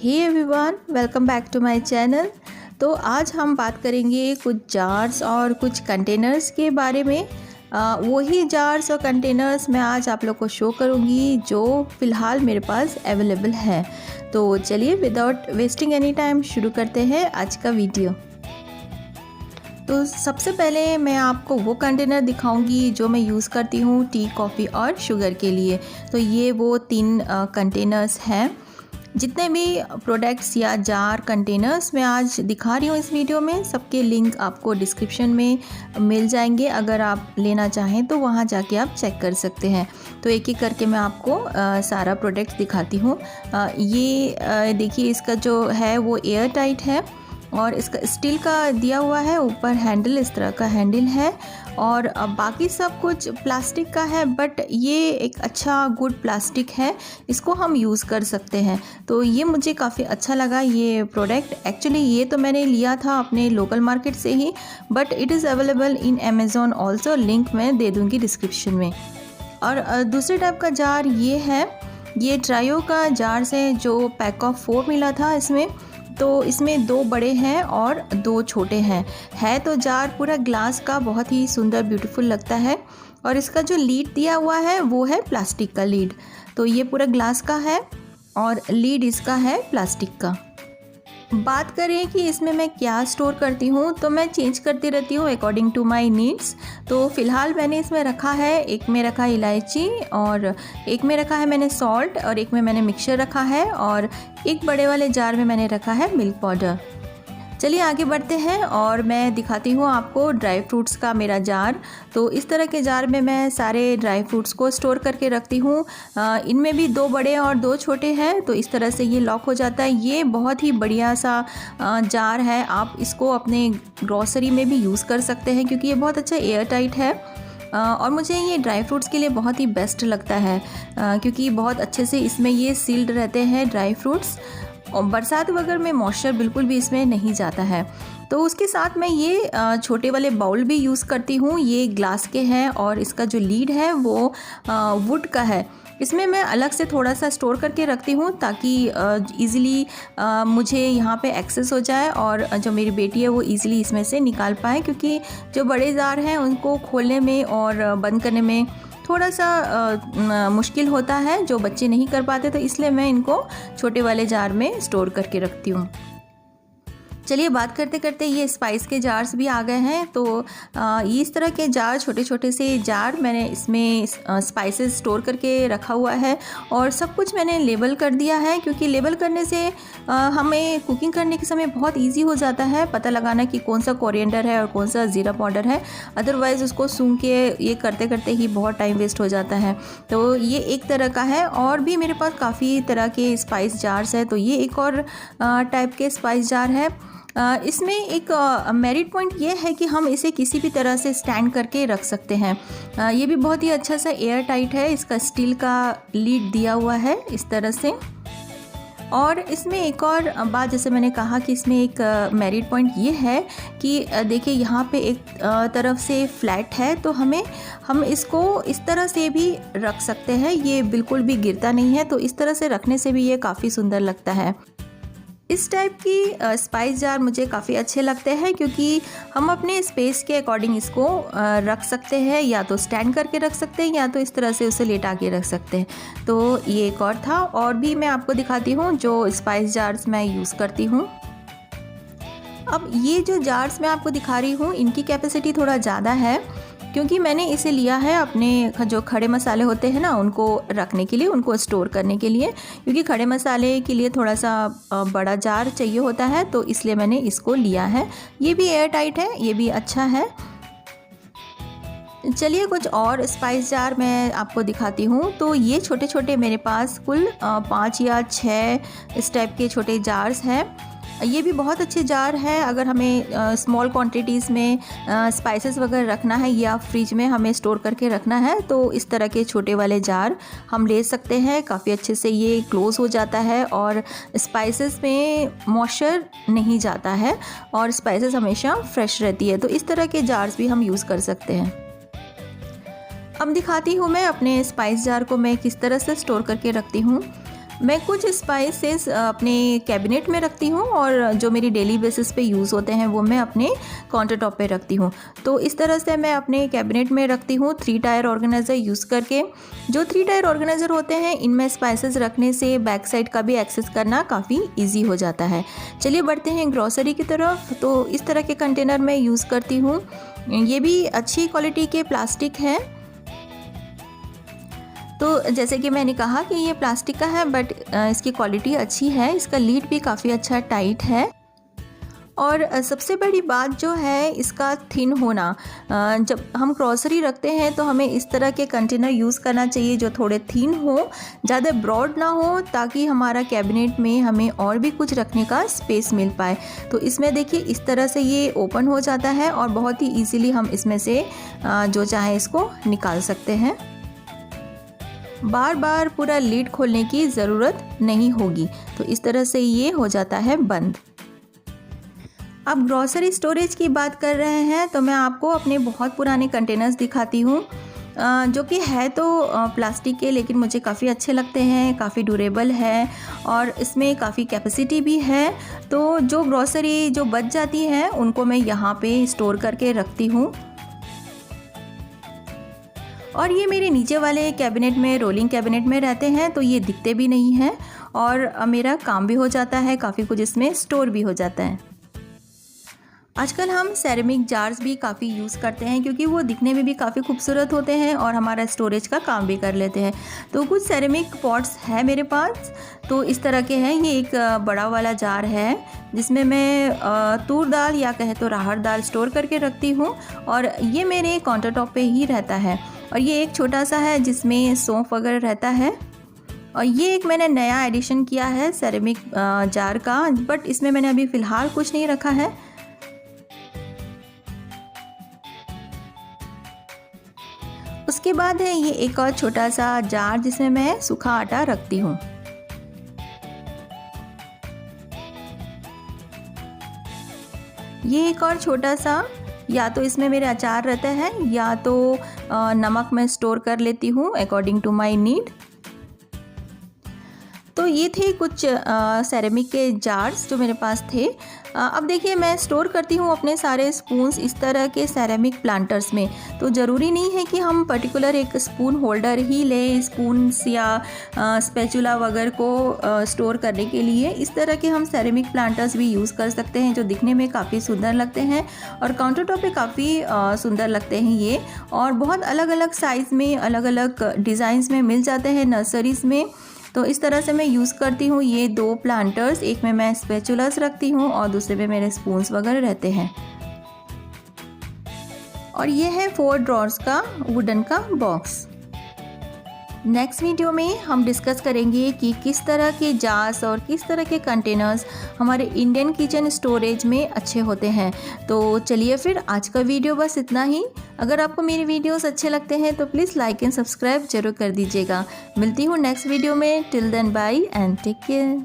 Hey everyone, welcome back to my channel. तो आज हम बात करेंगे कुछ जार्स और कुछ कंटेनर्स के बारे में। वही जार्स और कंटेनर्स मैं आज आप लोग को शो करूंगी जो फ़िलहाल मेरे पास अवेलेबल है। तो चलिए विदाउट वेस्टिंग एनी टाइम शुरू करते हैं आज का वीडियो। तो सबसे पहले मैं आपको वो कंटेनर दिखाऊंगी जो मैं यूज़ करती हूँ टी, कॉफ़ी और शुगर के लिए। तो ये वो 3 कंटेनर्स हैं। जितने भी प्रोडक्ट्स या जार कंटेनर्स मैं आज दिखा रही हूँ इस वीडियो में, सबके लिंक आपको डिस्क्रिप्शन में मिल जाएंगे। अगर आप लेना चाहें तो वहाँ जाके आप चेक कर सकते हैं। तो एक एक करके मैं आपको सारा प्रोडक्ट्स दिखाती हूँ। ये देखिए, इसका जो है वो एयर टाइट है और इसका स्टील का दिया हुआ है, ऊपर हैंडल इस तरह का हैंडल है और बाकी सब कुछ प्लास्टिक का है, बट ये एक अच्छा गुड प्लास्टिक है, इसको हम यूज़ कर सकते हैं। तो ये मुझे काफ़ी अच्छा लगा ये प्रोडक्ट। एक्चुअली ये तो मैंने लिया था अपने लोकल मार्केट से ही, but it is available in Amazon also, link मैं दे दूँगी डिस्क्रिप्शन में। और दूसरे टाइप का जार ये है, ये ट्रायो का जार है जो पैक ऑफ 4 मिला था इसमें। तो इसमें 2 बड़े हैं और 2 छोटे हैं। है तो जार पूरा ग्लास का, बहुत ही सुंदर ब्यूटीफुल लगता है। और इसका जो लीड दिया हुआ है वो है प्लास्टिक का लीड। तो ये पूरा ग्लास का है और लीड इसका है प्लास्टिक का। बात करें कि इसमें मैं क्या स्टोर करती हूँ, तो मैं चेंज करती रहती हूँ अकॉर्डिंग टू माय नीड्स। तो फ़िलहाल मैंने इसमें रखा है, एक में रखा है इलायची और एक में रखा है मैंने सॉल्ट और एक में मैंने मिक्सचर रखा है और एक बड़े वाले जार में मैंने रखा है मिल्क पाउडर। चलिए आगे बढ़ते हैं और मैं दिखाती हूँ आपको ड्राई फ्रूट्स का मेरा जार। तो इस तरह के जार में मैं सारे ड्राई फ्रूट्स को स्टोर करके रखती हूँ। इनमें भी 2 बड़े और 2 छोटे हैं, तो इस तरह से ये लॉक हो जाता है। ये बहुत ही बढ़िया सा जार है, आप इसको अपने ग्रॉसरी में भी यूज़ कर सकते हैं क्योंकि ये बहुत अच्छा एयर टाइट है। और मुझे ये ड्राई फ्रूट्स के लिए बहुत ही बेस्ट लगता है क्योंकि बहुत अच्छे से इसमें ये सील्ड रहते हैं ड्राई फ्रूट्स और बरसात वगैरह में मॉइस्चर बिल्कुल भी इसमें नहीं जाता है। तो उसके साथ मैं ये छोटे वाले बाउल भी यूज़ करती हूँ। ये ग्लास के हैं और इसका जो लीड है वो वुड का है। इसमें मैं अलग से थोड़ा सा स्टोर करके रखती हूँ ताकि ईज़िली मुझे यहाँ पे एक्सेस हो जाए और जो मेरी बेटी है वो ईज़िली इसमें से निकाल पाए, क्योंकि जो बड़े जार हैं उनको खोलने में और बंद करने में थोड़ा सा मुश्किल होता है, जो बच्चे नहीं कर पाते। तो इसलिए मैं इनको छोटे वाले जार में स्टोर करके रखती हूँ। चलिए बात करते करते ये स्पाइस के जार्स भी आ गए हैं। तो इस तरह के जार, छोटे छोटे से जार मैंने इसमें स्पाइसेस स्टोर करके रखा हुआ है और सब कुछ मैंने लेबल कर दिया है, क्योंकि लेबल करने से हमें कुकिंग करने के समय बहुत इजी हो जाता है पता लगाना कि कौन सा कोरिएंडर है और कौन सा ज़ीरा पाउडर है। अदरवाइज़ उसको सूंघ के ये करते करते ही बहुत टाइम वेस्ट हो जाता है। तो ये एक तरह का है और भी मेरे पास काफ़ी तरह के स्पाइस जार्स है। तो ये एक और टाइप के स्पाइस जार है। इसमें एक मेरिट पॉइंट ये है कि हम इसे किसी भी तरह से स्टैंड करके रख सकते हैं। ये भी बहुत ही अच्छा सा एयर टाइट है, इसका स्टील का लीड दिया हुआ है इस तरह से। और इसमें एक और बात, जैसे मैंने कहा कि इसमें एक मेरिट पॉइंट ये है कि देखिए यहाँ पे एक तरफ से फ्लैट है, तो हम इसको इस तरह से भी रख सकते हैं, ये बिल्कुल भी गिरता नहीं है। तो इस तरह से रखने से भी ये काफ़ी सुंदर लगता है। इस टाइप की स्पाइस जार मुझे काफ़ी अच्छे लगते हैं क्योंकि हम अपने स्पेस के अकॉर्डिंग इसको रख सकते हैं, या तो स्टैंड करके रख सकते हैं या तो इस तरह से उसे लेटा के रख सकते हैं। तो ये एक और था, और भी मैं आपको दिखाती हूँ जो स्पाइस जार्स मैं यूज़ करती हूँ। अब ये जो जार्स मैं आपको दिखा रही हूँ इनकी कैपेसिटी थोड़ा ज़्यादा है, क्योंकि मैंने इसे लिया है अपने जो खड़े मसाले होते हैं ना उनको रखने के लिए, उनको स्टोर करने के लिए, क्योंकि खड़े मसाले के लिए थोड़ा सा बड़ा जार चाहिए होता है, तो इसलिए मैंने इसको लिया है। ये भी एयर टाइट है, ये भी अच्छा है। चलिए कुछ और स्पाइस जार मैं आपको दिखाती हूँ। तो ये छोटे छोटे मेरे पास कुल 5 या 6 इस टाइप के छोटे जार्स हैं। ये भी बहुत अच्छे जार हैं अगर हमें स्मॉल क्वांटिटीज़ में स्पाइसेस वगैरह रखना है या फ्रिज में हमें स्टोर करके रखना है, तो इस तरह के छोटे वाले जार हम ले सकते हैं। काफ़ी अच्छे से ये क्लोज़ हो जाता है और स्पाइसेस में मॉइस्चर नहीं जाता है और स्पाइसेस हमेशा फ्रेश रहती है। तो इस तरह के जार्स भी हम यूज़ कर सकते हैं। अब दिखाती हूँ मैं अपने स्पाइस जार को मैं किस तरह से स्टोर करके रखती हूँ। मैं कुछ स्पाइसेस अपने कैबिनेट में रखती हूँ और जो मेरी डेली बेसिस पे यूज़ होते हैं वो मैं अपने काउंटर टॉप पे रखती हूँ। तो इस तरह से मैं अपने कैबिनेट में रखती हूँ 3 टायर ऑर्गेनाइज़र यूज़ करके। जो 3 टायर ऑर्गेनाइज़र होते हैं इनमें स्पाइसेस रखने से बैक साइड का भी एक्सेस करना काफ़ी ईजी हो जाता है। चलिए बढ़ते हैं ग्रॉसरी की तरफ। तो इस तरह के कंटेनर मैं यूज़ करती हूँ। ये भी अच्छी क्वालिटी के प्लास्टिक हैं। तो जैसे कि मैंने कहा कि ये प्लास्टिक का है बट इसकी क्वालिटी अच्छी है, इसका लीड भी काफ़ी अच्छा टाइट है। और सबसे बड़ी बात जो है इसका थिन होना। जब हम ग्रॉसरी रखते हैं तो हमें इस तरह के कंटेनर यूज़ करना चाहिए जो थोड़े थिन हो, ज़्यादा ब्रॉड ना हो, ताकि हमारा कैबिनेट में हमें और भी कुछ रखने का स्पेस मिल पाए। तो इसमें देखिए इस तरह से ये ओपन हो जाता है और बहुत ही ईजीली हम इसमें से जो चाहे इसको निकाल सकते हैं। बार बार पूरा लीड खोलने की ज़रूरत नहीं होगी। तो इस तरह से ये हो जाता है बंद। अब ग्रॉसरी स्टोरेज की बात कर रहे हैं तो मैं आपको अपने बहुत पुराने कंटेनर्स दिखाती हूँ, जो कि है तो प्लास्टिक के, लेकिन मुझे काफ़ी अच्छे लगते हैं, काफ़ी ड्यूरेबल है और इसमें काफ़ी कैपेसिटी भी है। तो जो ग्रॉसरी जो बच जाती है उनको मैं यहाँ पे स्टोर करके रखती हूँ। और ये मेरे नीचे वाले कैबिनेट में, रोलिंग कैबिनेट में रहते हैं, तो ये दिखते भी नहीं हैं और मेरा काम भी हो जाता है, काफ़ी कुछ इसमें स्टोर भी हो जाता है। आजकल हम सेरेमिक जार्स भी काफ़ी यूज़ करते हैं क्योंकि वो दिखने में भी काफ़ी खूबसूरत होते हैं और हमारा स्टोरेज का काम भी कर लेते हैं। तो कुछ सेरेमिक पॉट्स है मेरे पास, तो इस तरह के हैं। ये एक बड़ा वाला जार है जिसमें मैं तूर दाल या कहे तो राहर दाल स्टोर करके रखती हूँ और ये मेरे काउंटर टॉप पे ही रहता है। और ये एक छोटा सा है जिसमें सौंफ वगैरह रहता है। और ये एक मैंने नया एडिशन किया है सेरेमिक जार का, बट इसमें मैंने अभी फ़िलहाल कुछ नहीं रखा है। उसके बाद है ये एक और छोटा सा जार जिसमें मैं सूखा आटा रखती हूँ। ये एक और छोटा सा, या तो इसमें मेरे अचार रहता है या तो नमक मैं स्टोर कर लेती हूँ अकॉर्डिंग टू माय नीड। तो ये थे कुछ सेरेमिक के जार्स जो मेरे पास थे। अब देखिए मैं स्टोर करती हूँ अपने सारे स्पून्स इस तरह के सेरेमिक प्लांटर्स में। तो ज़रूरी नहीं है कि हम पर्टिकुलर एक स्पून होल्डर ही लें स्पून्स या स्पैचुला वगैरह को स्टोर करने के लिए। इस तरह के हम सेरेमिक प्लांटर्स भी यूज़ कर सकते हैं जो दिखने में काफ़ी सुंदर लगते हैं और काउंटर टॉप पे काफ़ी सुंदर लगते हैं ये। और बहुत अलग अलग साइज़ में, अलग अलग डिज़ाइंस में मिल जाते हैं नर्सरीज़ में। तो इस तरह से मैं यूज़ करती हूँ ये 2 प्लांटर्स। एक में मैं स्पैचुलास रखती हूँ और दूसरे में मेरे स्पून्स वगैरह रहते हैं। और ये है 4 ड्रॉर्स का वुडन का बॉक्स। नेक्स्ट वीडियो में हम डिस्कस करेंगे कि किस तरह के जार्स और किस तरह के कंटेनर्स हमारे इंडियन किचन स्टोरेज में अच्छे होते हैं। तो चलिए फिर आज का वीडियो बस इतना ही। अगर आपको मेरे वीडियोस अच्छे लगते हैं तो प्लीज़ लाइक एंड सब्सक्राइब जरूर कर दीजिएगा। मिलती हूँ नेक्स्ट वीडियो में। Till then bye and take care.